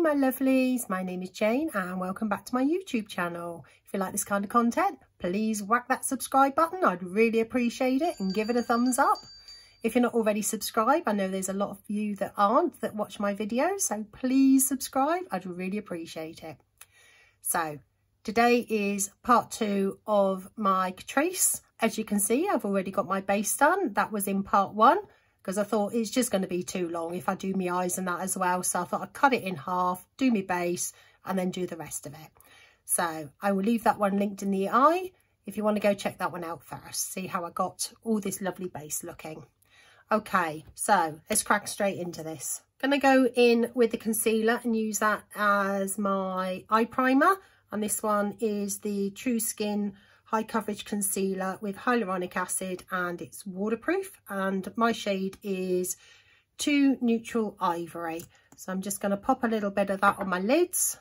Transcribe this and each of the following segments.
my lovelies, my name is Jane and welcome back to my YouTube channel. If you like this kind of content, please whack that subscribe button. I'd really appreciate it, and give it a thumbs up. If you're not already subscribed, I know there's a lot of you that aren't, that watch my videos, so please subscribe. I'd really appreciate it. So today is part 2 of my Catrice. As you can see, I've already got my base done. That was in part 1. Because I thought it's just going to be too long if I do my eyes and that as well. So I thought I'd cut it in half, do my base, and then do the rest of it. So I will leave that one linked in the eye if you want to go check that one out first. See how I got all this lovely base looking. Okay, so let's crack straight into this. Going to go in with the concealer and use that as my eye primer. And this one is the True Skin High Coverage Concealer with hyaluronic acid, and it's waterproof, and my shade is 2 Neutral Ivory. So I'm just going to pop a little bit of that on my lids.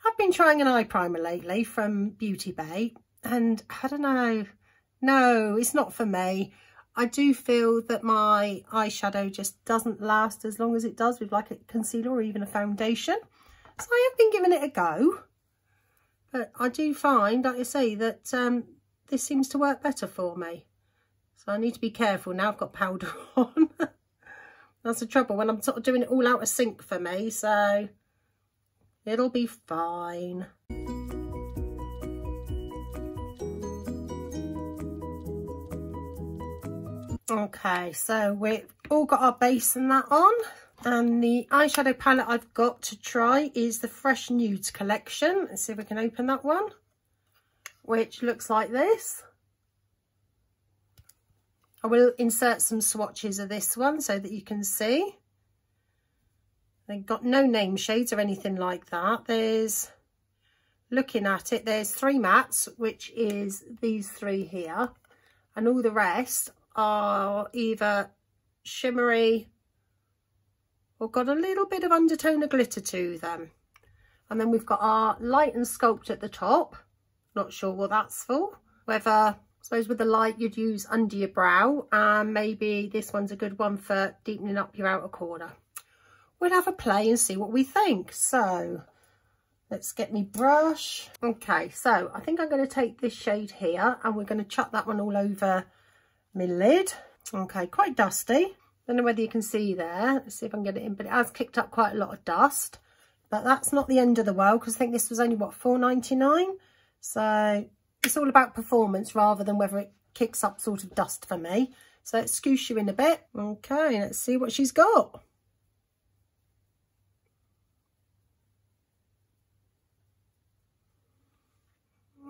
I've been trying an eye primer lately from Beauty Bay, and I don't know, no, it's not for me. I do feel that my eyeshadow just doesn't last as long as it does with like a concealer or even a foundation. So I have been giving it a go. But I do find, like I say, that this seems to work better for me. So I need to be careful now. I've got powder on. That's the trouble when I'm sort of doing it all out of sync for me. So it'll be fine. Okay, so we've all got our base and that on. And the eyeshadow palette I've got to try is the Fresh Nudes collection. Let's see if we can open that one, which looks like this. I will insert some swatches of this one so that you can see. They've got no name shades or anything like that. There's, looking at it, there's 3 mattes, which is these 3 here. And all the rest are either shimmery, or got a little bit of undertone of glitter to them. And then we've got our light and sculpt at the top. Not sure what that's for. Whether, I suppose with the light you'd use under your brow, and maybe this one's a good one for deepening up your outer corner. We'll have a play and see what we think. So let's get me brush. Okay, so I think I'm going to take this shade here and we're going to chuck that one all over my lid. Okay, quite dusty. Don't know whether you can see there. Let's see if I can get it in, but it has kicked up quite a lot of dust. But that's not the end of the world, because I think this was only, what, $4.99? So it's all about performance rather than whether it kicks up sort of dust for me. So let's scoosh you in a bit. Okay, let's see what she's got.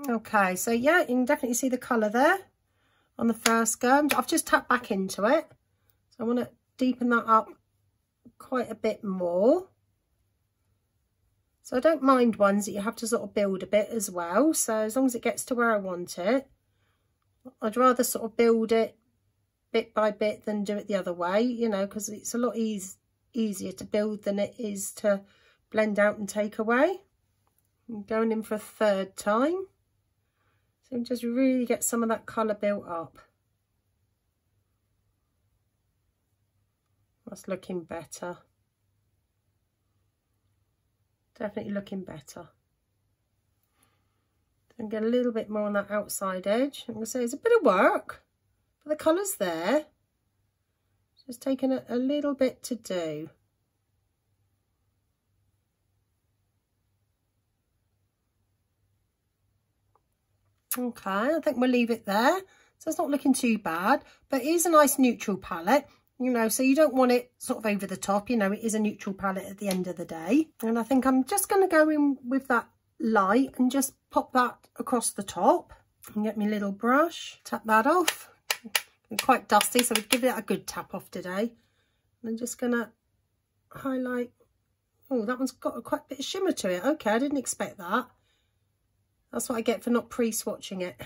Okay, so yeah, you can definitely see the colour there on the first go. I've just tapped back into it. So I want to deepen that up quite a bit more. So I don't mind ones that you have to sort of build a bit as well. So as long as it gets to where I want it, I'd rather sort of build it bit by bit than do it the other way, you know, because it's a lot easier to build than it is to blend out and take away. I'm going in for a 3rd time. So just really get some of that colour built up. That's looking better. Definitely looking better. And get a little bit more on that outside edge. I'm going to say it's a bit of work, but the colour's there. Just taking a little bit to do. Okay, I think we'll leave it there. So it's not looking too bad, but it is a nice neutral palette. You know, so you don't want it sort of over the top, you know, it is a neutral palette at the end of the day. And I think I'm just going to go in with that light and just pop that across the top. And get my little brush, tap that off. It's quite dusty, so we'll give it a good tap off today. And I'm just going to highlight. Oh, that one's got quite a bit of shimmer to it. Okay, I didn't expect that. That's what I get for not pre-swatching it.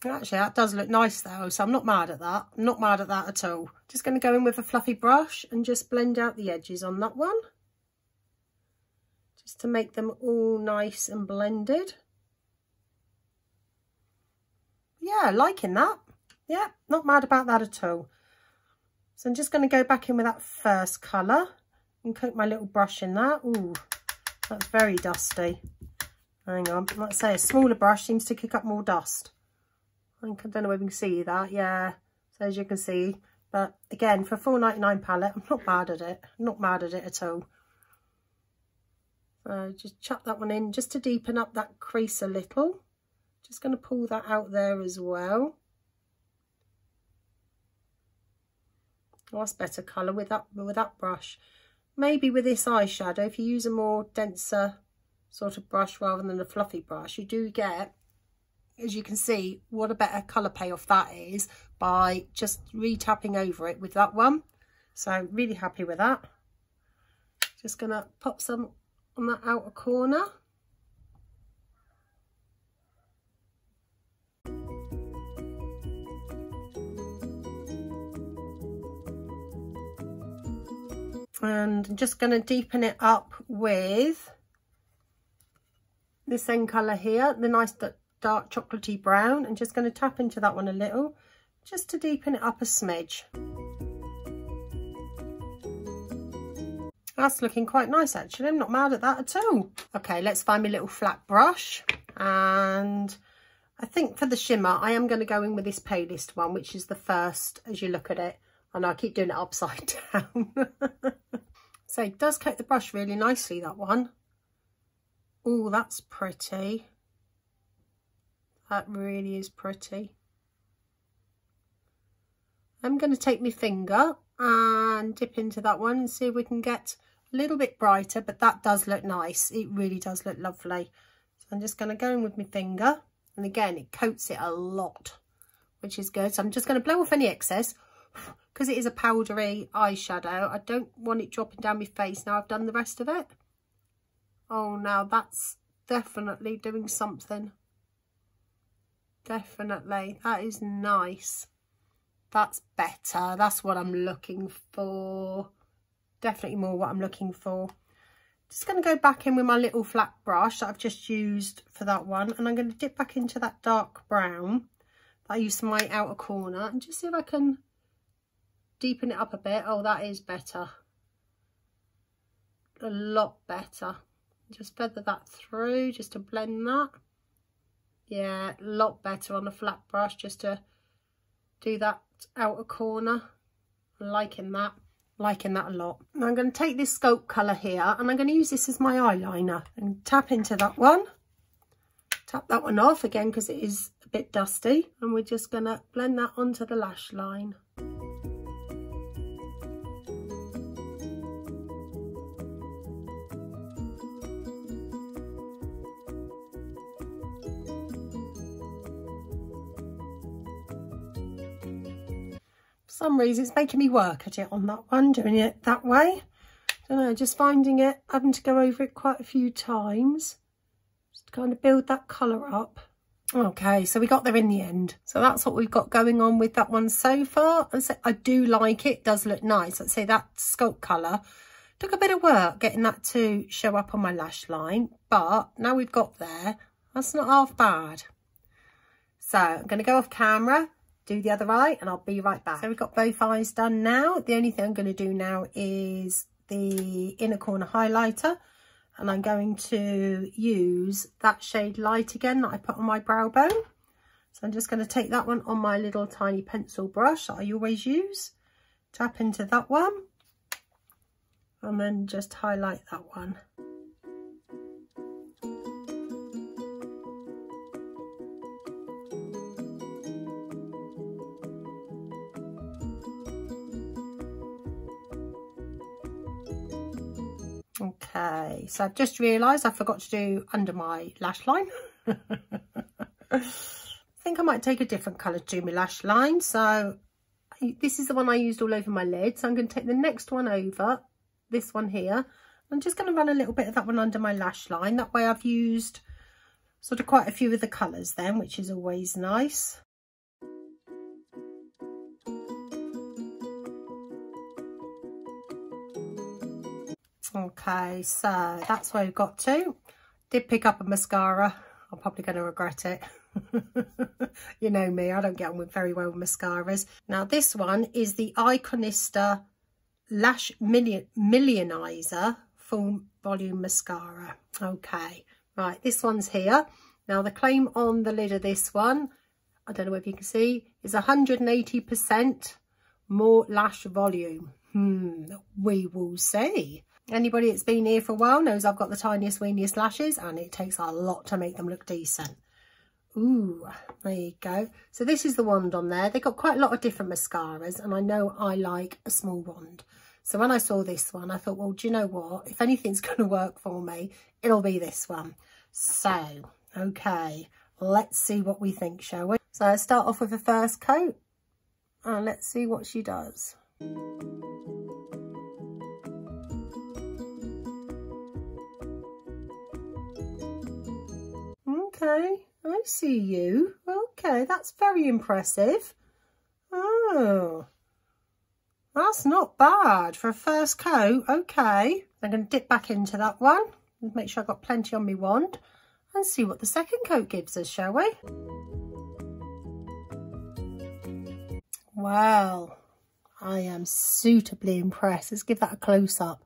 Actually, that does look nice though, so I'm not mad at that. I'm not mad at that at all. Just going to go in with a fluffy brush and just blend out the edges on that one. Just to make them all nice and blended. Yeah, liking that. Yeah, not mad about that at all. So I'm just going to go back in with that first colour and coat my little brush in that. Ooh, that's very dusty. Hang on, like I say, a smaller brush seems to kick up more dust. I don't know if you can see that. Yeah, so as you can see, but again, for a £4.99 palette, I'm not mad at it. I'm not mad at it at all. So just chuck that one in just to deepen up that crease a little. Just going to pull that out there as well. Oh, that's better colour with that brush. Maybe with this eyeshadow, if you use a more denser sort of brush rather than a fluffy brush, you do get, as you can see, what a better colour payoff that is by just re-tapping over it with that one. So really happy with that. Just going to pop some on that outer corner. And I'm just going to deepen it up with this same colour here, the nice dark chocolatey brown. I'm just going to tap into that one a little, just to deepen it up a smidge. That's looking quite nice actually, I'm not mad at that at all. Okay, let's find my little flat brush, and I think for the shimmer I am going to go in with this palest one, which is the first as you look at it. I know I keep doing it upside down. So it does coat the brush really nicely, that one. Oh, that's pretty. That really is pretty. I'm going to take my finger and dip into that one and see if we can get a little bit brighter, but that does look nice. It really does look lovely. So I'm just going to go in with my finger, and again it coats it a lot, which is good. So I'm just going to blow off any excess because it is a powdery eyeshadow. I don't want it dropping down my face now I've done the rest of it. Oh, now that's definitely doing something. Definitely, that is nice. That's better. That's what I'm looking for. Definitely more what I'm looking for. Just going to go back in with my little flat brush that I've just used for that one, and I'm going to dip back into that dark brown that I used for my outer corner and just see if I can deepen it up a bit. Oh, that is better. A lot better. Just feather that through just to blend that. Yeah, a lot better on a flat brush just to do that outer corner. I'm liking that a lot. Now I'm going to take this Sculpt colour here and I'm going to use this as my eyeliner and tap into that one. Tap that one off again because it is a bit dusty, and we're just going to blend that onto the lash line. For some reason it's making me work at it on that one, doing it that way. I don't know, just finding it, having to go over it quite a few times just to kind of build that colour up. Okay, so we got there in the end. So that's what we've got going on with that one so far. I do like it, does look nice. Let's say that Sculpt colour took a bit of work getting that to show up on my lash line, but now we've got there, that's not half bad. So I'm going to go off camera, do the other eye, and I'll be right back. So we've got both eyes done now. The only thing I'm going to do now is the inner corner highlighter, and I'm going to use that shade Light again that I put on my brow bone. So I'm just going to take that one on my little tiny pencil brush that I always use, tap into that one, and then just highlight that one. Okay, so I've just realised I forgot to do under my lash line. I think I might take a different colour to do my lash line. So this is the one I used all over my lid. So I'm going to take the next one over, this one here. I'm just going to run a little bit of that one under my lash line. That way I've used sort of quite a few of the colours then, which is always nice. Okay, so that's where we've got to. Did pick up a mascara. I'm probably going to regret it. You know me, I don't get on with very well with mascaras. Now this one is the Iconista Lash Millionizer Full Volume Mascara. Okay, right, this one's here. Now the claim on the lid of this one, I don't know if you can see, is 180% more lash volume. We will see. Anybody that's been here for a while knows I've got the tiniest, weeniest lashes, and it takes a lot to make them look decent. Ooh, there you go. So this is the wand on there. They've got quite a lot of different mascaras, and I know I like a small wand. So when I saw this one, I thought, well, do you know what? If anything's going to work for me, it'll be this one. So, okay, let's see what we think, shall we? So I start off with the first coat, and let's see what she does. Okay, I see you. Okay, that's very impressive. Oh, that's not bad for a first coat. Okay, I'm going to dip back into that one. Make sure I've got plenty on my wand and see what the second coat gives us, shall we? Well, I am suitably impressed. Let's give that a close-up.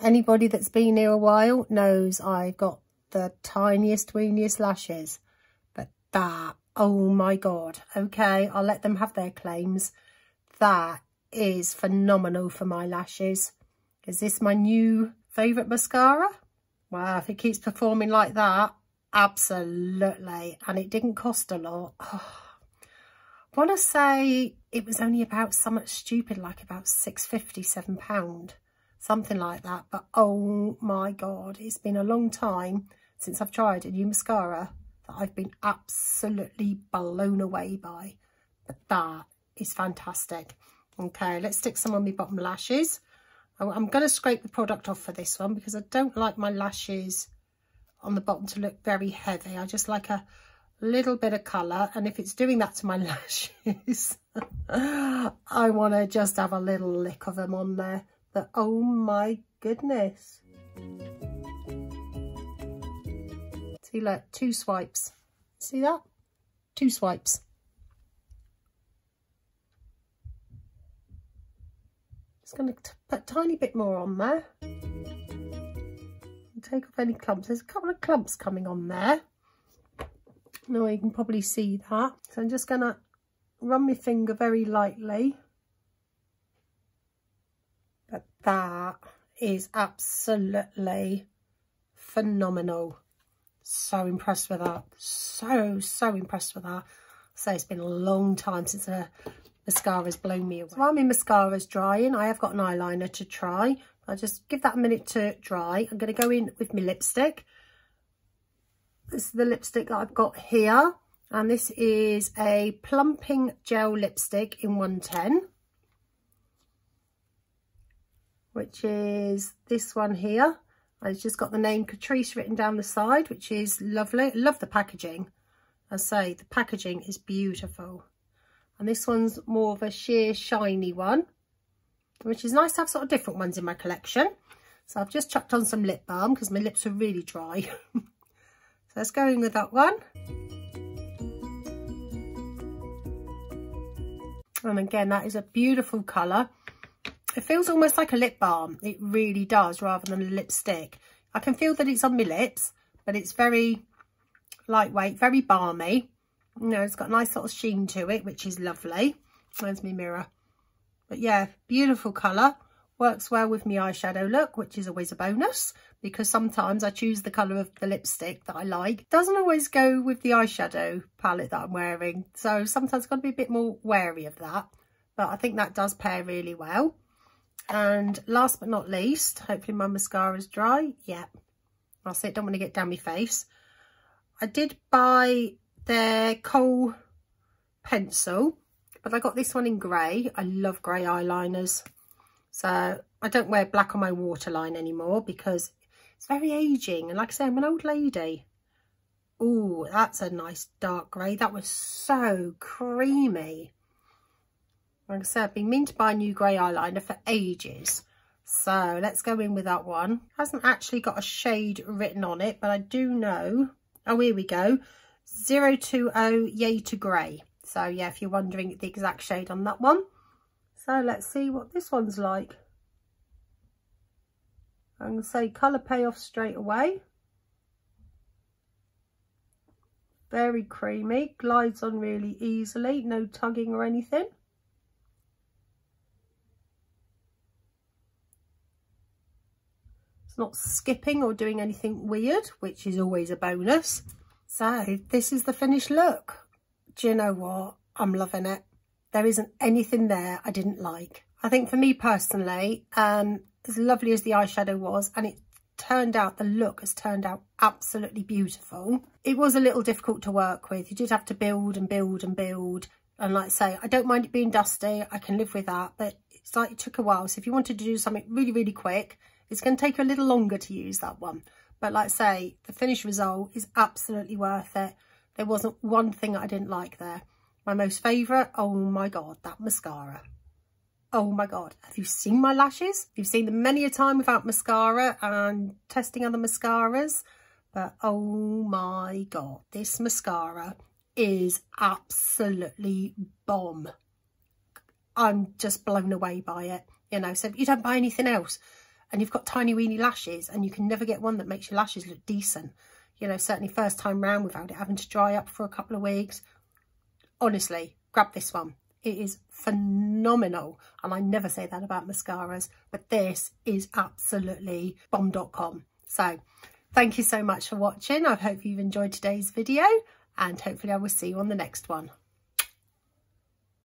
Anybody that's been here a while knows I've got the tiniest, weeniest lashes. But that, oh my God. Okay, I'll let them have their claims. That is phenomenal for my lashes. Is this my new favourite mascara? Wow, if it keeps performing like that, absolutely. And it didn't cost a lot. Oh, I want to say it was only about something stupid, like about £6.50, £7, something like that. But oh my God, it's been a long time since I've tried a new mascara that I've been absolutely blown away by. But that is fantastic. Okay, let's stick some on my bottom lashes. I'm going to scrape the product off for this one because I don't like my lashes on the bottom to look very heavy. I just like a little bit of colour, and if it's doing that to my lashes, I want to just have a little lick of them on there. But oh my goodness. See, look, 2 swipes. See that? 2 swipes. Just going to put a tiny bit more on there. Take off any clumps. There's a couple of clumps coming on there. Now you can probably see that. So I'm just going to run my finger very lightly. But that is absolutely phenomenal. So impressed with that. So impressed with that. So it's been a long time since a mascara's blown me away. So while my mascara's drying, I have got an eyeliner to try. I'll just give that a minute to dry. I'm going to go in with my lipstick. This is the lipstick that I've got here. And this is a plumping gel lipstick in 110. Which is this one here. It's just got the name Catrice written down the side, which is lovely. I love the packaging. I say, the packaging is beautiful. And this one's more of a sheer shiny one, which is nice to have sort of different ones in my collection. So I've just chucked on some lip balm because my lips are really dry. So let's go in with that one. And again, that is a beautiful colour. It feels almost like a lip balm. It really does, rather than a lipstick. I can feel that it's on my lips, but it's very lightweight, very balmy. You know, it's got a nice sort of sheen to it, which is lovely. There's my mirror. But yeah, beautiful colour. Works well with my eyeshadow look, which is always a bonus, because sometimes I choose the colour of the lipstick that I like. Doesn't always go with the eyeshadow palette that I'm wearing. So sometimes I've got to be a bit more wary of that. But I think that does pair really well. And last but not least, hopefully my mascara's dry. Yeah, I'll say it, don't want to get down my face. I did buy their Kohl pencil, but I got this one in grey. I love grey eyeliners. So I don't wear black on my waterline anymore because it's very aging. And like I say, I'm an old lady. Ooh, that's a nice dark grey. That was so creamy. Like I said, I've been meaning to buy a new grey eyeliner for ages. So let's go in with that one. Hasn't actually got a shade written on it, but I do know. Oh, here we go. 020 Yay to Grey. So yeah, if you're wondering the exact shade on that one. So let's see what this one's like. I'm going to say colour payoff straight away. Very creamy, glides on really easily, no tugging or anything. It's not skipping or doing anything weird, which is always a bonus. So this is the finished look. Do you know what? I'm loving it. There isn't anything there I didn't like. I think for me personally, as lovely as the eyeshadow was, and it turned out, the look has turned out absolutely beautiful. It was a little difficult to work with. You did have to build and build and build. And like I say, I don't mind it being dusty. I can live with that. But it's like it took a while. So if you wanted to do something really, really quick, it's going to take you a little longer to use that one. But like I say, the finished result is absolutely worth it. There wasn't one thing I didn't like there. My most favourite, oh my God, that mascara. Oh my God, have you seen my lashes? You've seen them many a time without mascara and testing other mascaras. But oh my God, this mascara is absolutely bomb. I'm just blown away by it. You know, so if you don't buy anything else and you've got tiny weeny lashes and you can never get one that makes your lashes look decent, you know, certainly first time round without it having to dry up for a couple of weeks, honestly, grab this one. It is phenomenal. And I never say that about mascaras, but this is absolutely bomb.com. So thank you so much for watching. I hope you've enjoyed today's video and hopefully I will see you on the next one.